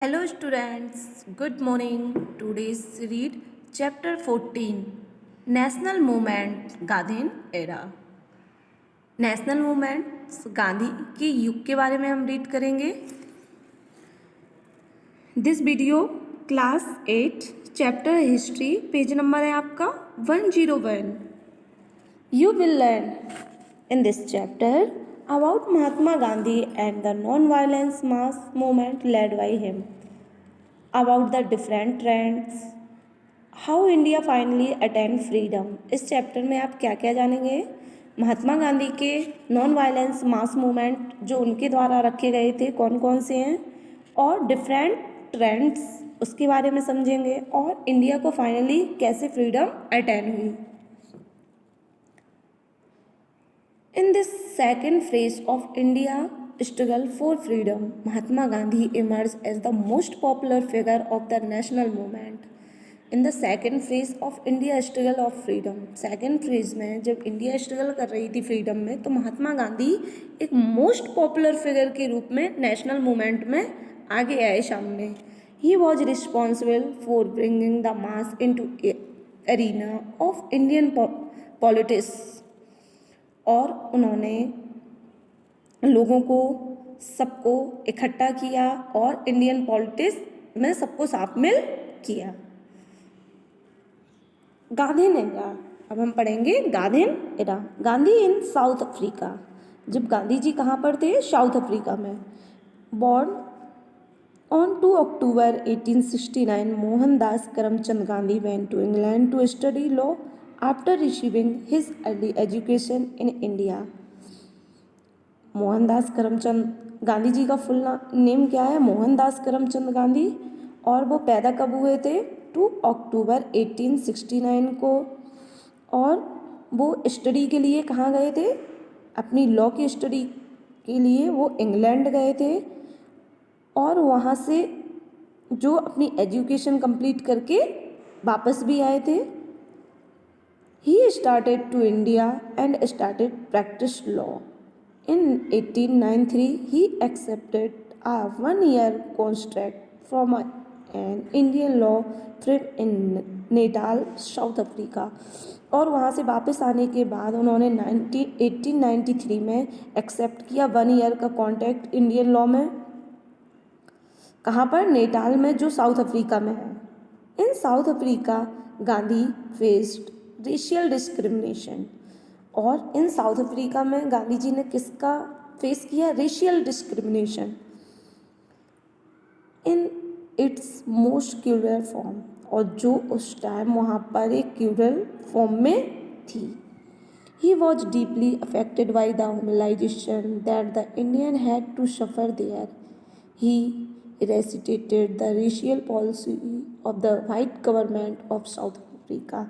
Hello students, good morning. Today's read chapter 14 National Movement Gandhian Era। National movements Gandhi के युग के बारे में हम रीड करेंगे। This video class 8 chapter history page number है आपका 101। You will learn in this chapter about Mahatma Gandhi and the non-violence mass movement led by him, about the different trends, how India finally attained freedom। इस chapter में आप क्या क्या जानेंगे? महात्मा गांधी के non violence mass movement जो उनके द्वारा रखे गए थे कौन कौन से हैं, और डिफरेंट ट्रेंड्स उसके बारे में समझेंगे, और इंडिया को फाइनली कैसे फ्रीडम अटेन हुई। In this second phase of India struggle for freedom, Mahatma Gandhi emerged as the most popular figure of the national movement. In the second phase of India struggle of freedom, second phase में जब India struggle कर रही थी freedom में, तो महात्मा गांधी एक most popular figure के रूप में नेशनल मूवमेंट में आगे आए सामने। He was responsible for bringing the mass into arena of Indian politics। और उन्होंने लोगों को सबको इकट्ठा किया और इंडियन पॉलिटिक्स में सबको शामिल किया। गांधीन एरा, अब हम पढ़ेंगे Gandhian era. Gandhi in South Africa, जब गांधी जी कहाँ पर थे? साउथ अफ्रीका में। Born on 2 October 1869, Mohandas Karamchand Gandhi went to England to study law after receiving his early education in India. Mohandas Karamchand Gandhi ji का फुल नेम क्या है? मोहनदास करमचंद गांधी। और वो पैदा कब हुए थे? 2 अक्टूबर 1869 को। और वो स्टडी के लिए कहाँ गए थे? अपनी लॉ की स्टडी के लिए वो इंग्लैंड गए थे, और वहाँ से जो अपनी एजुकेशन कंप्लीट करके वापस भी आए थे। He started to India and started practice law. In 1893, he accepted a 1-year contract from an Indian law firm in Natal, South Africa। और वहाँ से वापस आने के बाद उन्होंने 1893 में एक्सेप्ट किया 1 ईयर का कॉन्ट्रैक्ट इंडियन लॉ में। कहाँ पर? नेटाल में, जो साउथ अफ्रीका में है। In South Africa Gandhi faced racial discrimination. और इन साउथ अफ्रीका में गांधी जी ने किसका फेस किया? Racial discrimination in its most crural form, और जो उस टाइम वहाँ पर एक क्रूरल फॉर्म में थी। He was deeply affected by the humiliation that the Indian had to suffer there. He resisted the racial policy of the white government of South Africa.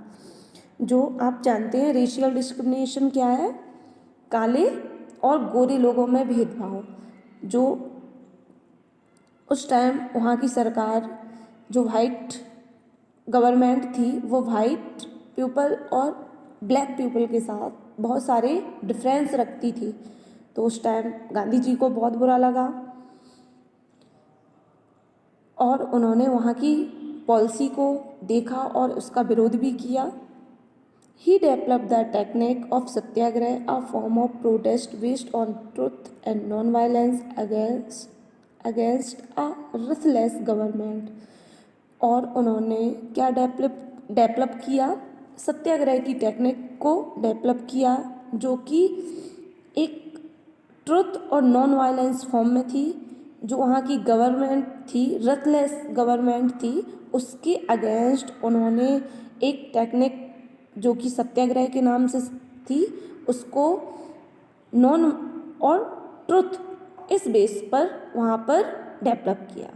जो आप जानते हैं रेशियल डिस्क्रिमिनेशन क्या है? काले और गोरे लोगों में भेदभाव। जो उस टाइम वहाँ की सरकार, जो वाइट गवर्नमेंट थी, वो वाइट पीपल और ब्लैक पीपल के साथ बहुत सारे डिफरेंस रखती थी। तो उस टाइम गांधी जी को बहुत बुरा लगा और उन्होंने वहाँ की पॉलिसी को देखा और उसका विरोध भी किया। He developed the technique of satyagraha, a form of protest based on truth and non-violence against a ruthless government। और उन्होंने क्या डेवलप किया? सत्याग्रह की टेक्निक को डेवलप किया, जो कि एक ट्रुथ और नॉन वायलेंस फॉर्म में थी। जो वहाँ की गवर्नमेंट थी, रथलेस गवर्नमेंट थी, उसके अगेंस्ट उन्होंने एक टेक्निक जो कि सत्याग्रह के नाम से थी, उसको नॉन और ट्रुथ इस बेस पर वहाँ पर डेवलप किया।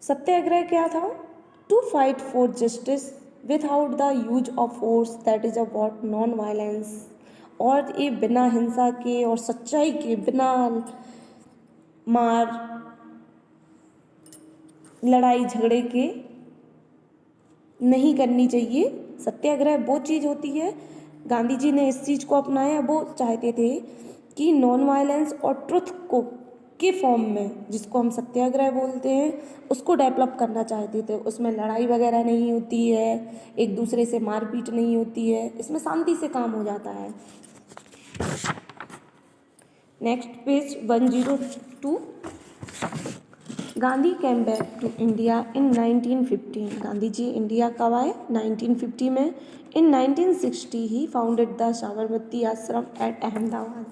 सत्याग्रह क्या था? To fight for justice without the use of force, that is about non violence. और ये बिना हिंसा के और सच्चाई के, बिना मार लड़ाई झगड़े के नहीं करनी चाहिए। सत्याग्रह वो चीज़ होती है गांधी जी ने इस चीज़ को अपनाया। वो चाहते थे कि नॉन वायलेंस और ट्रुथ को के फॉर्म में, जिसको हम सत्याग्रह बोलते हैं, उसको डेवलप करना चाहते थे। उसमें लड़ाई वगैरह नहीं होती है, एक दूसरे से मारपीट नहीं होती है, इसमें शांति से काम हो जाता है। Next page 102। Gandhi came back to India in 1915। Gandhi ji India कब आए? 1950 में। In 1960 he founded the Sabarmati Ashram at Ahmedabad.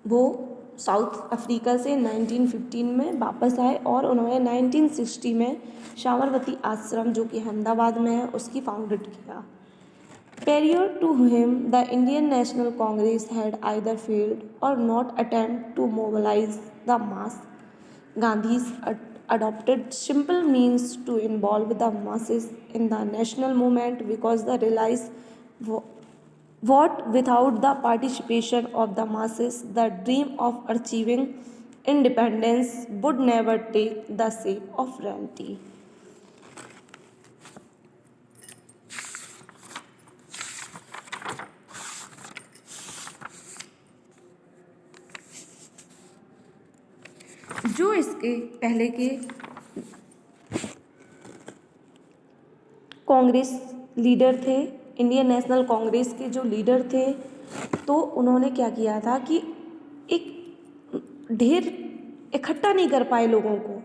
वो साउथ अफ्रीका से 1915 में वापस आए और उन्होंने 1960 में साबरमती आश्रम, जो कि अहमदाबाद में है, उसकी फाउंडेड किया। Prior to him, the Indian National Congress had either failed or not attempt to mobilize the mass. Gandhi's adopted simple means to involve the masses in the national movement because they realized what without the participation of the masses, the dream of achieving independence would never take the shape of reality. जो इसके पहले के Congress leader थे, Indian national Congress के जो leader थे, तो उन्होंने क्या किया था कि एक ढेर इकट्ठा नहीं कर पाए, लोगों को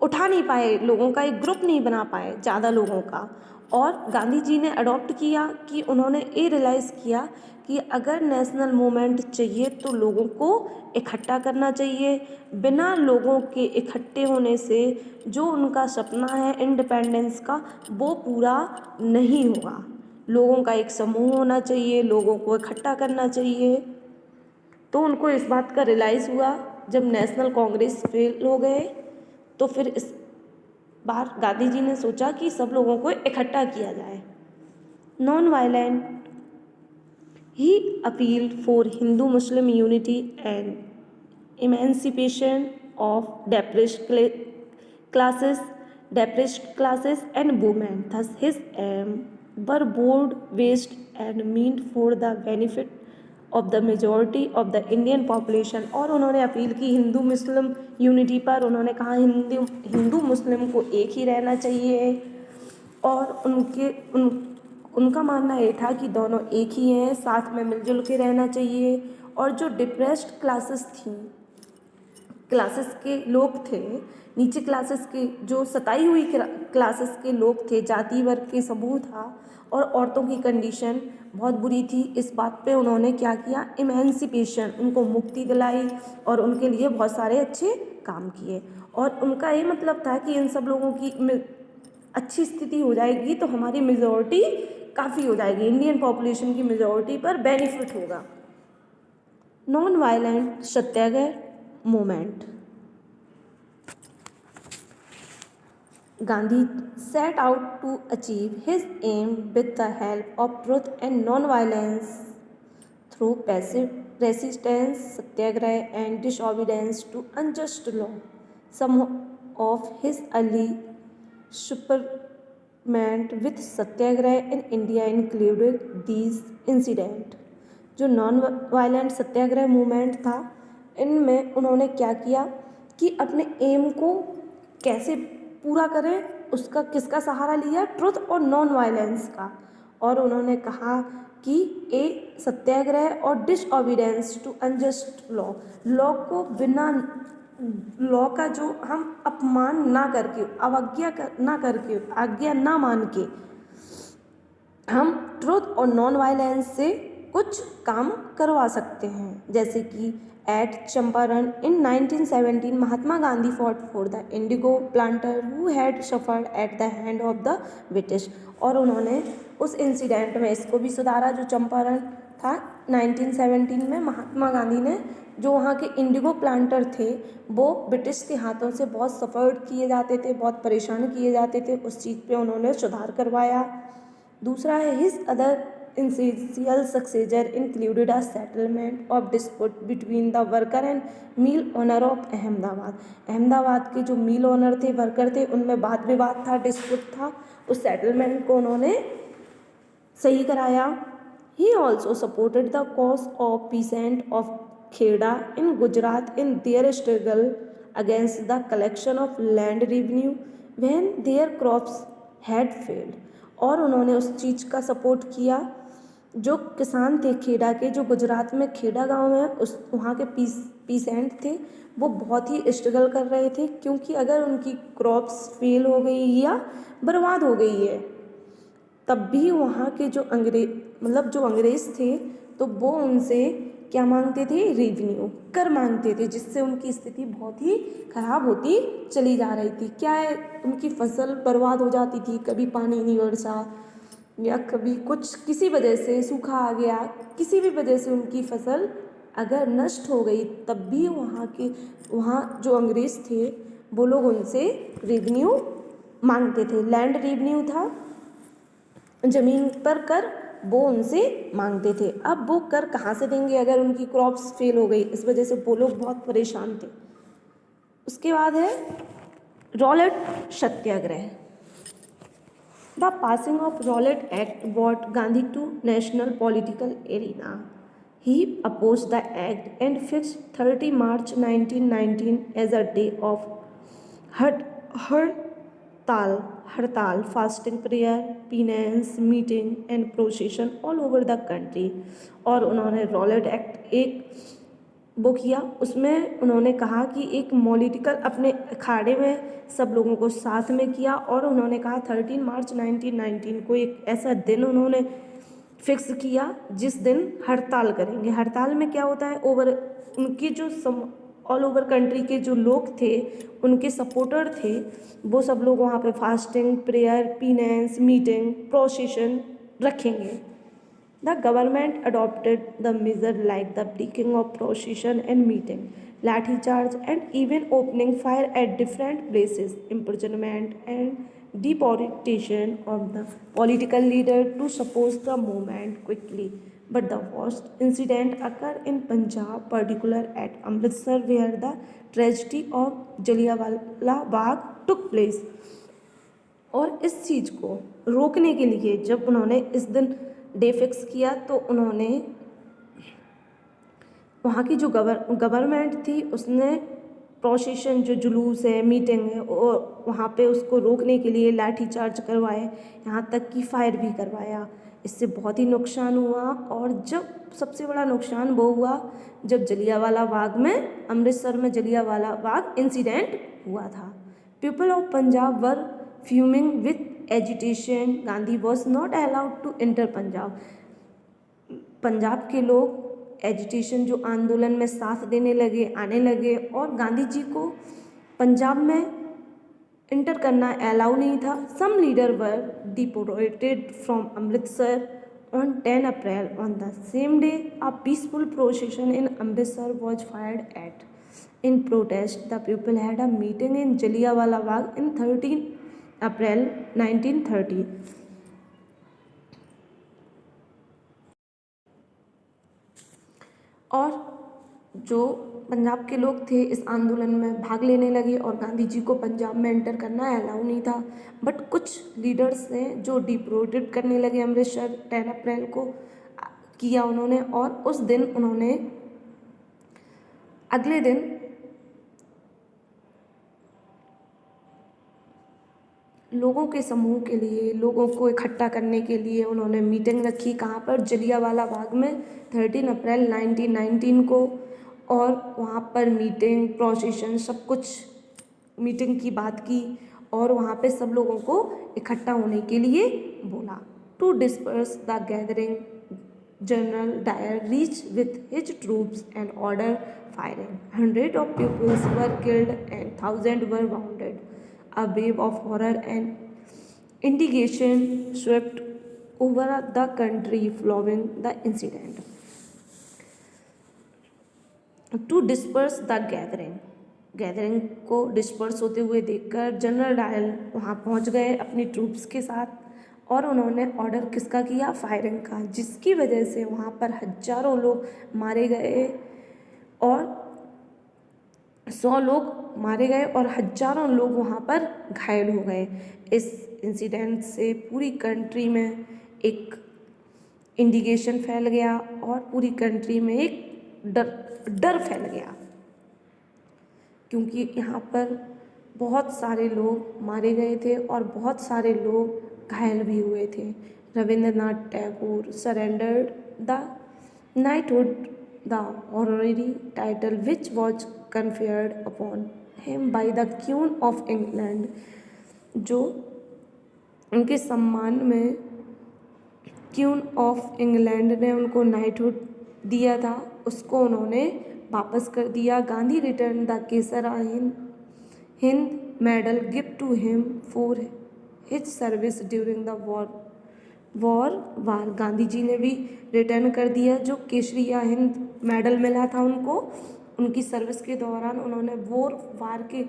उठा नहीं पाए, लोगों का एक ग्रुप नहीं बना पाए ज़्यादा लोगों का। और गांधी जी ने अडॉप्ट किया कि उन्होंने ये रियलाइज़ किया कि अगर नेशनल मूवमेंट चाहिए तो लोगों को इकट्ठा करना चाहिए। बिना लोगों के इकट्ठे होने से जो उनका सपना है इंडिपेंडेंस का, वो पूरा नहीं होगा। लोगों का एक समूह होना चाहिए, लोगों को इकट्ठा करना चाहिए। तो उनको इस बात का रियलाइज़ हुआ जब नेशनल कांग्रेस फेल हो गए, तो फिर इस बार गांधी जी ने सोचा कि सब लोगों को इकट्ठा किया जाए। Non violent he appealed for Hindu Muslim unity and emancipation of depressed classes and women. Thus his aim were broad based and meant for the benefit of the majority of the Indian population. और उन्होंने appeal की Hindu Muslim unity पर। उन्होंने कहा हिंदू मुस्लिम को एक ही रहना चाहिए, और उनका मानना ये था कि दोनों एक ही हैं, साथ में मिलजुल के रहना चाहिए। और जो डिप्रेस्ड क्लासेस के लोग थे, नीचे क्लासेस के जो सताई हुई क्लासेस के लोग थे, जाति वर्ग के समूह था, और औरतों की कंडीशन बहुत बुरी थी। इस बात पे उन्होंने क्या किया, इमेंसिपेशन, उनको मुक्ति दिलाई और उनके लिए बहुत सारे अच्छे काम किए। और उनका ये मतलब था कि इन सब लोगों की अच्छी स्थिति हो जाएगी तो हमारी मेजॉरिटी काफ़ी हो जाएगी, इंडियन पॉपुलेशन की मेजॉरिटी पर बेनिफिट होगा। Non violent Satyagraha movement. Gandhi set out to achieve his aim with the help of truth and non-violence through passive resistance, satyagraha, and disobedience to unjust law. Some of his early experiment with satyagraha in India included these incidents. जो non violent सत्याग्रह movement था, इनमें उन्होंने क्या किया कि अपने M को कैसे पूरा करें, उसका किसका सहारा लिया, ट्रुथ और नॉन वायलेंस का। और उन्होंने कहा कि ए सत्याग्रह और डिसओबीडेंस टू अनजस्ट लॉ को बिना लॉ का जो हम अपमान ना करके, अवज्ञा ना करके, आज्ञा ना मान के हम ट्रुथ और नॉन वायलेंस से कुछ काम करवा सकते हैं। जैसे कि at Champaran in 1917 Mahatma Gandhi fought for the indigo planter who had suffered at the hand of the British. और उन्होंने उस इंसिडेंट में इसको भी सुधारा, जो चंपारण था 1917 में महात्मा गांधी ने, जो वहाँ के इंडिगो प्लांटर थे, वो ब्रिटिश के हाथों से बहुत सफ़र्ड किए जाते थे, बहुत परेशान किए जाते थे, उस चीज़ पे उन्होंने सुधार करवाया। दूसरा है his other essential successor included a settlement of dispute between the worker and mill owner of Ahmedabad. Ahmedabad के जो मिल ओनर थे, वर्कर थे, उनमें वाद विवाद था, डिस्प्यूट था, उस सेटलमेंट को उन्होंने सही कराया। He also supported the cause of peasants of Kheda in Gujarat in their struggle against the collection of land revenue when their crops had failed. और उन्होंने उस चीज़ का सपोर्ट किया जो किसान थे खेड़ा के, जो गुजरात में खेड़ा गांव है, उस वहाँ के पीसेंट थे, वो बहुत ही स्ट्रगल कर रहे थे क्योंकि अगर उनकी क्रॉप्स फेल हो गई या बर्बाद हो गई है तब भी वहाँ के जो अंग्रेज़ थे तो वो उनसे क्या मांगते थे, रेवेन्यू, कर मांगते थे, जिससे उनकी स्थिति बहुत ही खराब होती चली जा रही थी। क्या है, उनकी फसल बर्बाद हो जाती थी, कभी पानी नहीं बरसा या कभी कुछ किसी वजह से सूखा आ गया, किसी भी वजह से उनकी फसल अगर नष्ट हो गई तब भी वहाँ जो अंग्रेज़ थे वो लोग उनसे रेवेन्यू मांगते थे। लैंड रेवेन्यू था, ज़मीन पर कर, वो उनसे मांगते थे। अब वो कर कहाँ से देंगे अगर उनकी क्रॉप्स फेल हो गई, इस वजह से वो लोग बहुत परेशान थे। उसके बाद है Rowlatt Satyagraha. The passing of Rowlatt act brought Gandhi to national political arena. He opposed the act and fixed 30 March 1919 as a day of hartal, fasting prayer, penance, meeting and procession all over the country. और उन्होंने Rowlatt act एक वो किया, उसमें उन्होंने कहा कि एक पॉलिटिकल अपने अखाड़े में सब लोगों को साथ में किया और उन्होंने कहा 13 मार्च 1919 को एक ऐसा दिन उन्होंने फिक्स किया जिस दिन हड़ताल करेंगे। हड़ताल में क्या होता है, उनकी जो ऑल ओवर कंट्री के जो लोग थे, उनके सपोर्टर थे, वो सब लोग वहाँ पे fasting, prayer, penance, meeting, procession रखेंगे। The government adopted the measure like the breaking of procession and meeting, lathi charge and even opening fire at different places, imprisonment and deportation of the political leader to suppose the movement quickly. But the worst incident occurred in Punjab, particularly at Amritsar, where the tragedy of Jallianwala Bagh took place. और इस चीज़ को रोकने के लिए जब उन्होंने इस दिन डे फिक्स किया तो उन्होंने वहाँ की जो गवर्नमेंट थी उसने प्रोसेशन, जो जुलूस है, मीटिंग है, और वहाँ पे उसको रोकने के लिए लाठी चार्ज करवाए, यहाँ तक कि फायर भी करवाया। इससे बहुत ही नुकसान हुआ। और जब सबसे बड़ा नुकसान वो हुआ जब जलियांवाला बाग में, अमृतसर में जलियांवाला बाग इंसिडेंट हुआ था। People of Punjab were fuming with agitation, Gandhi was not allowed to enter Punjab. Punjab के लोग एजिटेशन, जो आंदोलन में साथ देने लगे, आने लगे और गांधी जी को पंजाब में इंटर करना अलाउ नहीं था। Some leader were deported from Amritsar on 10 April. On the same day a peaceful procession in Amritsar was fired at. In protest, the people had a meeting in Jallianwala Bagh in 13 April 1930. और जो पंजाब के लोग थे इस आंदोलन में भाग लेने लगे और गांधी जी को पंजाब में एंटर करना अलाउ नहीं था। बट कुछ लीडर्स ने जो डिपोर्टेड करने लगे अमृतसर, 10 अप्रैल को किया उन्होंने। और उस दिन उन्होंने अगले दिन लोगों के समूह के लिए, लोगों को इकट्ठा करने के लिए उन्होंने मीटिंग रखी। कहाँ पर? जलियांवाला बाग में 13 अप्रैल 1919 को। और वहाँ पर मीटिंग, प्रोसेशन, सब कुछ मीटिंग की बात की और वहाँ पे सब लोगों को इकट्ठा होने के लिए बोला। To disperse the gathering, General Dyer reach with his troops and order firing. 100 of pupils were killed and 1000 were wounded. A wave of horror and indignation swept over the country following the incident. To disperse the gathering को disperse होते हुए देखकर general dial वहाँ पहुँच गए अपनी troops के साथ और उन्होंने ऑर्डर किसका किया? फायरिंग का, जिसकी वजह से वहाँ पर हजारों लोग मारे गए और 100 लोग मारे गए और हजारों लोग वहाँ पर घायल हो गए। इस इंसिडेंट से पूरी कंट्री में एक इंडिगेशन फैल गया और पूरी कंट्री में एक डर फैल गया, क्योंकि यहाँ पर बहुत सारे लोग मारे गए थे और बहुत सारे लोग घायल भी हुए थे। Rabindranath Tagore surrendered the knighthood the honorary title which was conferred upon him by the queen of England, जो उनके सम्मान में क्वीन ऑफ इंग्लैंड ने उनको नाइटहुड दिया था, उसको उन्होंने वापस कर दिया। Gandhi return the Kaisar Hind medal give to him for his service during the war. Gandhi ji ने भी रिटर्न कर दिया जो केसरिया हिंद मेडल मिला था उनको, उनकी सर्विस के दौरान उन्होंने वार के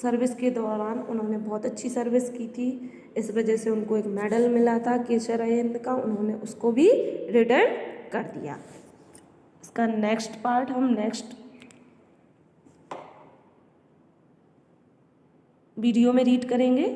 सर्विस के दौरान उन्होंने बहुत अच्छी सर्विस की थी, इस वजह से उनको एक मेडल मिला था केसरिया हिंद का, उन्होंने उसको भी रिटर्न कर दिया। इसका नेक्स्ट पार्ट हम नेक्स्ट वीडियो में रीड करेंगे।